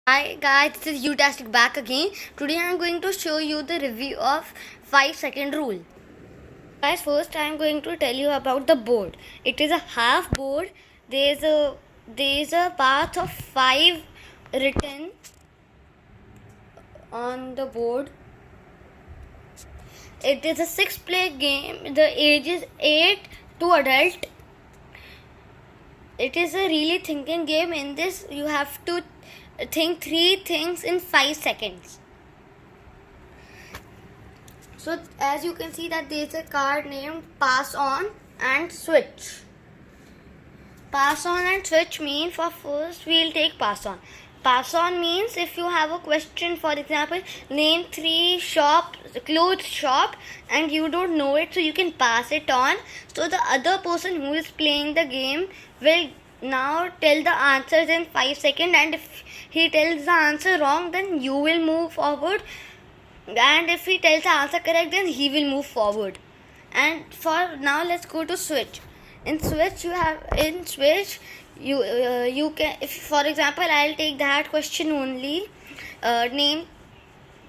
Hi guys, this is Utastic back again. Today I am going to show you the review of 5-second rule. Guys, first I am going to tell you about the board. It is a half board. There is a path of 5 written on the board. It is a 6-player game. The age is 8 to adult. It is a really thinking game. In this you have to think 3 things in 5 seconds. So as you can see that there is a card named Pass On and Switch. Pass On and Switch mean for first we'll take Pass On. Pass On means if you have a question, for example, name 3 clothes shop, and you don't know it, so you can pass it on. So the other person who is playing the game will now tell the answers in 5 seconds, and if he tells the answer wrong, then you will move forward, and if he tells the answer correct, then he will move forward. And for now, let's go to Switch. In Switch you can, if for example I'll take that question only, name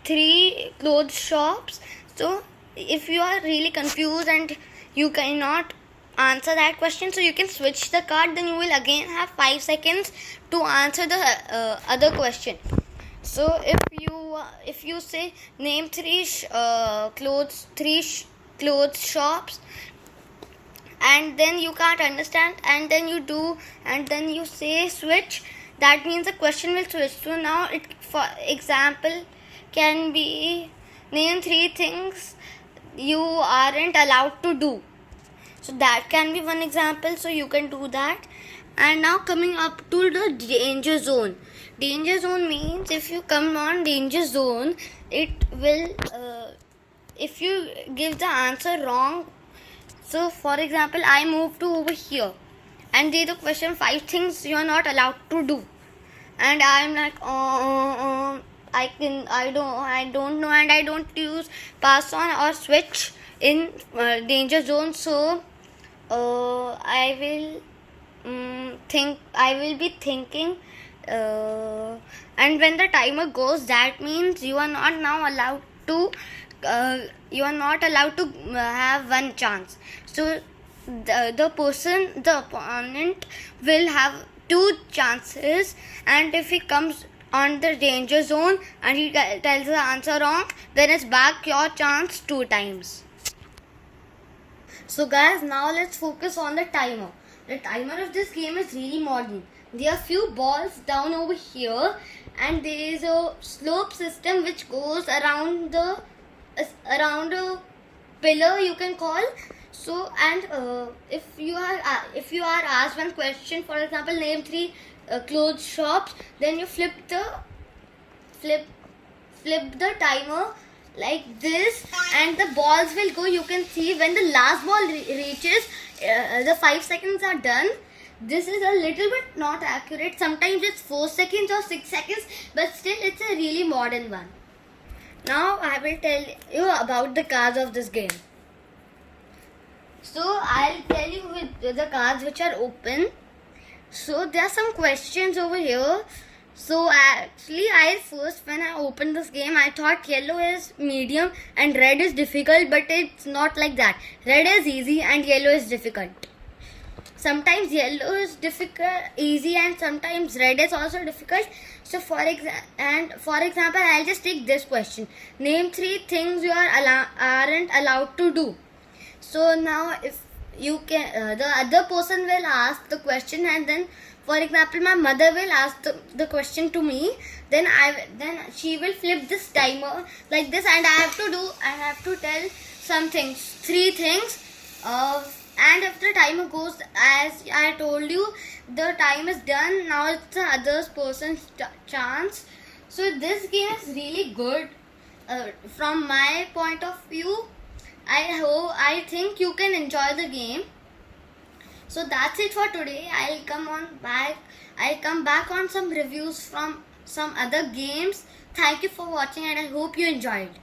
3 clothes shops. So if you are really confused and you cannot answer that question, so you can switch the card, then you will again have 5 seconds to answer the other question. So if you say name 3 clothes shops, and then you can't understand, and then you say switch, that means the question will switch. So now it, for example, can be name 3 things you aren't allowed to do. So that can be one example, so you can do that. And now coming up to the danger zone. Danger zone means if you come on danger zone, it will if you give the answer wrong. So for example, I move to over here, and there's the question 5 things you are not allowed to do, and I'm like I don't know, and I don't use pass on or switch in danger zone. So I will be thinking, and when the timer goes, that means you are not now allowed to have one chance. So the opponent will have 2 chances, and if he comes on the danger zone and he tells the answer wrong, then it's back your chance 2 times. So guys, now let's focus on the timer. The timer of this game is really modern. There are few balls down over here, and there is a slope system which goes around a pillar, you can call. So, and if you are asked one question, for example, name 3 clothes shops, then you flip the timer like this, and the balls will go. You can see when the last ball reaches, the 5 seconds are done. This is a little bit not accurate. Sometimes it's 4 seconds or 6 seconds, but still it's a really modern one. Now I will tell you about the cards of this game. So I'll tell you with the cards which are open. So there are some questions over here. So actually, when I opened this game, I thought yellow is medium and red is difficult, but it's not like that. Red is easy and yellow is difficult. Sometimes yellow is easy, and sometimes red is also difficult. So for example, I'll just take this question. Name 3 things you aren't allowed to do. So now if you can, the other person will ask the question, and then for example my mother will ask the question to me. Then she will flip this timer like this, and I have to tell some things, 3 things. And if the timer goes, as I told you, the time is done. Now it's the other person's chance. So this game is really good from my point of view. I think you can enjoy the game. So that's it for today. I'll come back on some reviews from some other games. Thank you for watching, and I hope you enjoyed.